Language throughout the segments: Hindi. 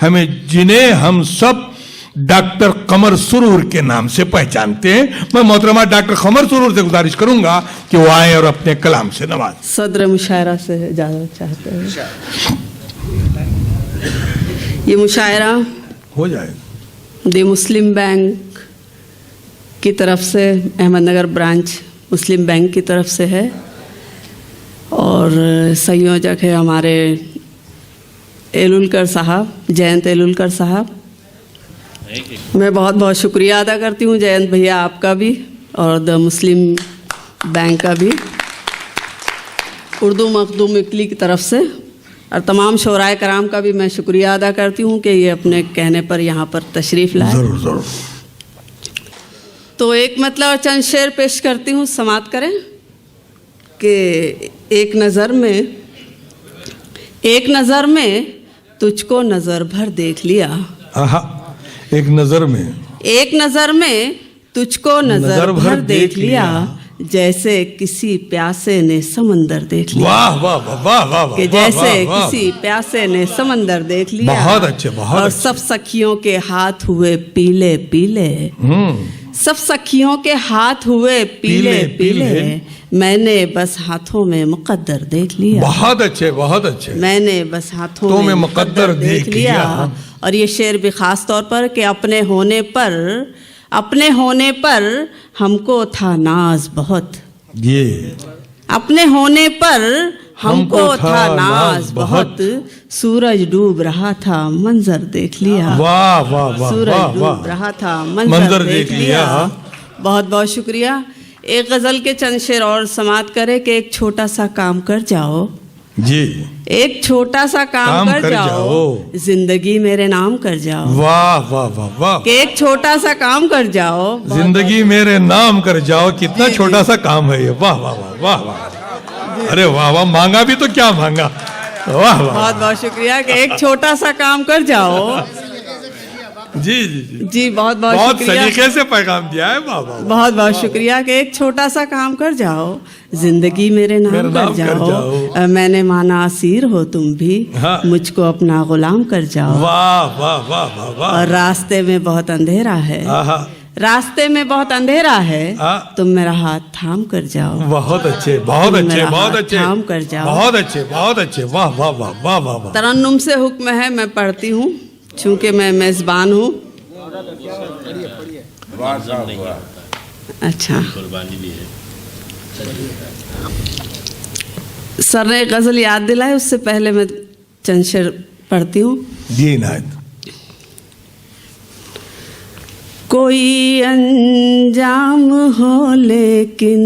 हमें जिन्हें हम सब डॉक्टर कमर सुरूर के नाम से पहचानते हैं। मैं मोहतरमा डॉक्टर कमर सुरूर से गुजारिश करूंगा कि वो आए और अपने कलाम से नवाज। सदर मुशायरा से इजाज़त चाहते हैं। ये मुशायरा हो जाएगा द मुस्लिम बैंक की तरफ से, अहमदनगर ब्रांच मुस्लिम बैंक की तरफ से है और संयोजक है हमारे एलुलकर साहब, जयंत एलुलकर साहब। मैं बहुत बहुत शुक्रिया अदा करती हूँ जयंत भैया आपका भी और द मुस्लिम बैंक का भी, उर्दू मखदूम इकली की तरफ से, और तमाम शोराए कराम का भी मैं शुक्रिया अदा करती हूँ कि ये अपने कहने पर यहाँ पर तशरीफ़ लाए। जरूर जरूर। तो एक मतलब और चंद शेर पेश करती हूँ, समाप्त करें कि एक नज़र में तुझको नज़र भर देख लिया। एक नज़र में तुझको नज़र भर देख लिया, जैसे किसी प्यासे ने समंदर देख लिया। वाह वाह वाह वाह वाह, कि जैसे किसी प्यासे ने समंदर देख लिया। बहुत अच्छे, बहुत और अच्छे। सब सखियों के हाथ हुए पीले पीले, सब सखियों के हाथ हुए पीले पीले, मैंने बस हाथों में मुकद्दर देख लिया। बहुत अच्छे, बहुत अच्छे। मैंने बस हाथों में मुकद्दर देख लिया। और ये शेर भी ख़ास तौर पर कि अपने होने पर हमको था नाज बहुत, ये अपने होने पर हमको था नाज बहुत, सूरज डूब रहा था मंजर देख लिया। वाह वाह वाह, सूरज डूब रहा था मंजर देख लिया। बहुत बहुत शुक्रिया। एक गज़ल के चंद शेर और समाप्त करे कि एक छोटा सा काम कर जाओ जी, एक छोटा सा काम कर जाओ, जिंदगी मेरे नाम कर जाओ। वाह वाह वाह वाह। कि एक छोटा सा काम कर जाओ, जिंदगी मेरे नाम कर जाओ। कितना छोटा सा काम है ये। वाह वाह वाह वाह वाह। अरे वाह वाह, मांगा भी तो क्या मांगा। वाह वाह, बहुत बहुत शुक्रिया कि एक छोटा सा काम कर जाओ। जी जी जी जी बहुत बहुत बहुत शुक्रिया, सलीके से पैगाम दिया है। वाह वाह, बहुत बहुत शुक्रिया कि एक छोटा सा काम कर जाओ, जिंदगी मेरे नाम कर जाओ। मैंने माना असीर हो तुम भी, हाँ। मुझको अपना गुलाम कर जाओ। वाह वाह वाह वाह वाह। और रास्ते में बहुत अंधेरा है, रास्ते में बहुत अंधेरा है, तुम मेरा हाथ थाम कर जाओ। बहुत अच्छे, बहुत अच्छे, बहुत अच्छे, थाम कर जाओ। बहुत अच्छे, बहुत अच्छे। वाह वाह वाह वाह वाह वाह। तरन्नुम से हुक्म है, मैं पढ़ती हूँ चूँकि मैं मेज़बान हूँ। अच्छा, सर ने एक गज़ल याद दिलाई, उससे पहले मैं चंद शेर पढ़ती हूँ। जी नायत। कोई अंजाम हो लेकिन,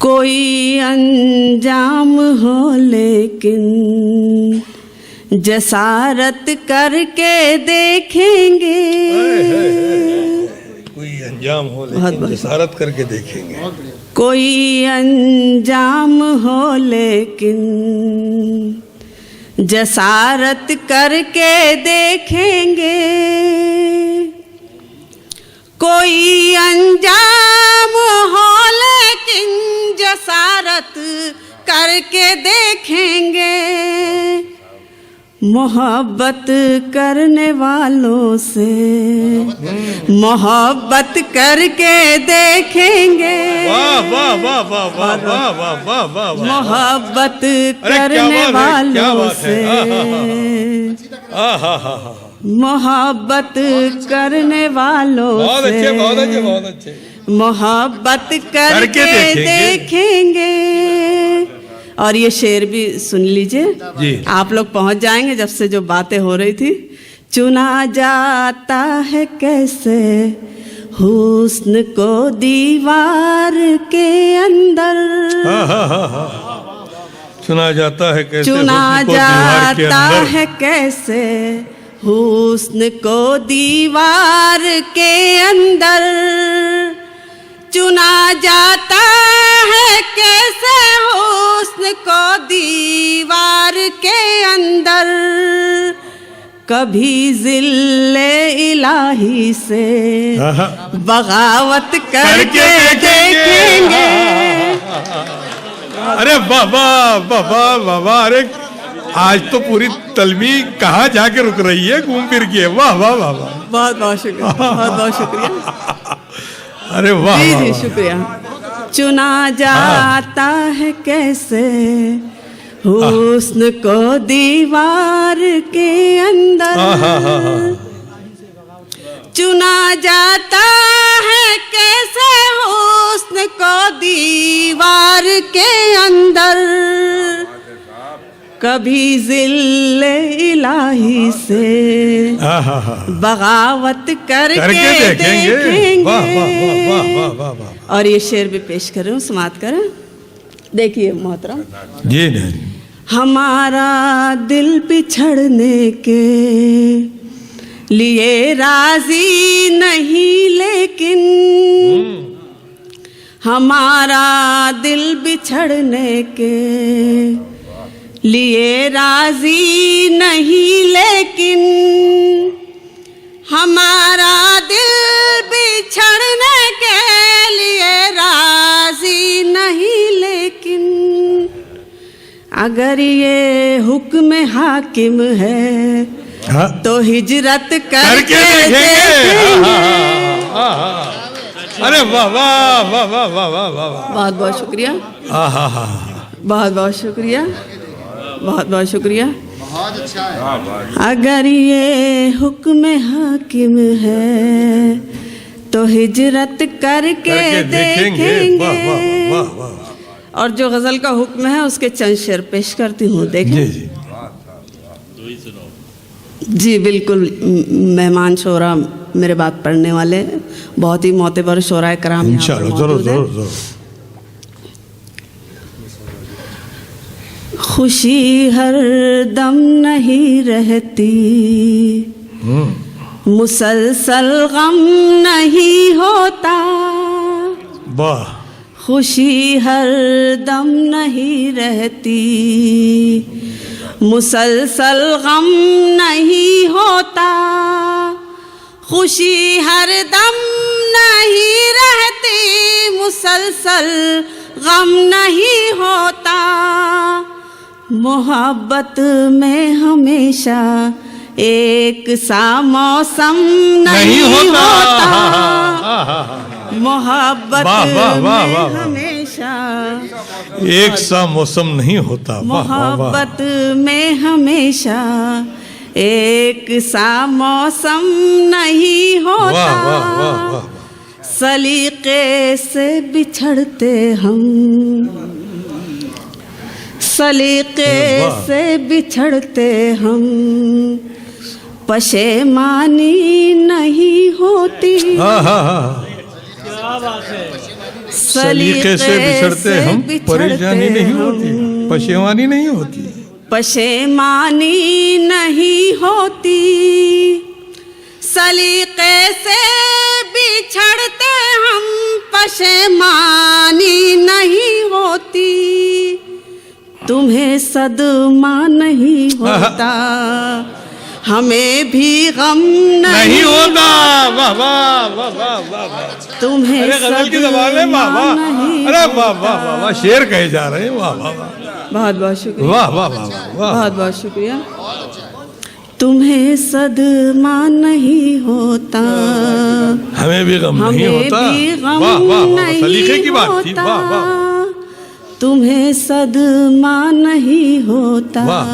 कोई अंजाम हो लेकिन, जसारत करके देखेंगे। कोई अंजाम हो लेकिन जसारत करके देखेंगे। कोई अंजाम हो लेकिन, जसारत करके देखेंगे। कोई अंजाम हो लेकिन, जसारत करके देखेंगे। मोहब्बत करने वालों से मोहब्बत करके देखेंगे। वाह वाह वाह वाह वाह वाह वाह वाह वाह। मोहब्बत करने वालों से मोहब्बत करने वालों से बहुत अच्छे, बहुत अच्छे, बहुत अच्छे। मोहब्बत करके देखेंगे। और ये शेर भी सुन लीजिए, आप लोग पहुंच जाएंगे जब से जो बातें हो रही थी। चुना जाता है कैसे हुस्न को दीवार के अंदर, चुना जाता है कैसे, चुना जाता है कैसे हुस्न को दीवार के अंदर। चुना जाता है कैसे हुस्न को दीवार के अंदर। कभी जिल्ले इलाही से बगावत करके देखेंगे। अरे बाबा बाबा बाबा, अरे आज तो पूरी तलमी कहाँ जाके रुक रही है, घूम फिर के। वाह वाह वाह वाह, बहुत बहुत शुक्रिया, बहुत बहुत शुक्रिया। अरे वाह जी वाह, जी वाह। शुक्रिया। चुना जाता है कैसे हुस्न को दीवार के अंदर, चुना जाता है कैसे हुस्न को दीवार के अंदर, कभी जिल्ले इलाही से बगावत करके देखेंगे। वाह वाह वाह वाह वाह वाह वाह। और ये शेर भी पेश करूं, समाप्त करें। देखिए मोहतरम, जी नहीं, हमारा दिल बिछड़ने के लिए राजी नहीं, लेकिन हमारा दिल बिछड़ने के लिए राजी नहीं, लेकिन हमारा दिल बिछड़ने के लिए राजी नहीं, लेकिन अगर ये हुक्म हाकिम है हाँ? तो हिजरत करके देखेंगे। देखेंगे। अरे वाह वाह वाह वाह वाह वाह वाह। बहुत बहुत शुक्रिया, आहा हा, बहुत बहुत शुक्रिया, बहुत बहुत शुक्रिया। बहुत अच्छा है। अगर ये हुक्म हाकिम है तो हिजरत करके देखेंगे। वाह वाह वाह वाह। और जो गजल का हुक्म है उसके चंद शेर पेश करती हूँ, देखें। जी जी जी बिल्कुल, मेहमान शोरा मेरे बात पढ़ने वाले हैं, बहुत ही मोतबर शोरा कराम यहाँ पर इंशाल्लाह, जरूर मौजूद हैं। जरूर जरूर। खुशी हर दम नहीं रहती, मुसलसल गम नहीं होता, वाह। खुशी हर दम नहीं रहती, मुसलसल गम नहीं होता, खुशी हर दम नहीं रहती, मुसलसल गम नहीं होता, मोहब्बत में हमेशा एक सा मौसम नहीं होता, मोहब्बत में हमेशा एक सा मौसम नहीं होता। मोहब्बत में हमेशा एक सा मौसम नहीं होता, वाह वाह वाह। सलीके से बिछड़ते हम, सलीके से बिछड़ते हम, पशेमानी नहीं होती, सलीके से बिछड़ते हम, परेशानी नहीं होती, पशेमानी नहीं होती, पशेमानी नहीं होती, सलीके से बिछड़ते हम, पशेमानी नहीं होती, तुम्हें सदमा नहीं होता, हमें भी गम नहीं होता। वाह वाह वाह वाह वाह। तुम्हें अरे गजल की ज़बान में वाह वाह। नहीं अरे वाह वाह वाह वाह, शेर कहे जा रहे हैं। वाह वाह वाह, बहुत बहुत शुक्रिया, वाह वाह वाह वाह, बहुत बहुत शुक्रिया। तुम्हें सदमा नहीं होता, हमें भी गम नहीं हमें होता। भी गम वाह वाह वाह, नहीं सलीके की बात थी। होता, वाह वाह तुम्हें सदमा नहीं होता, वाह।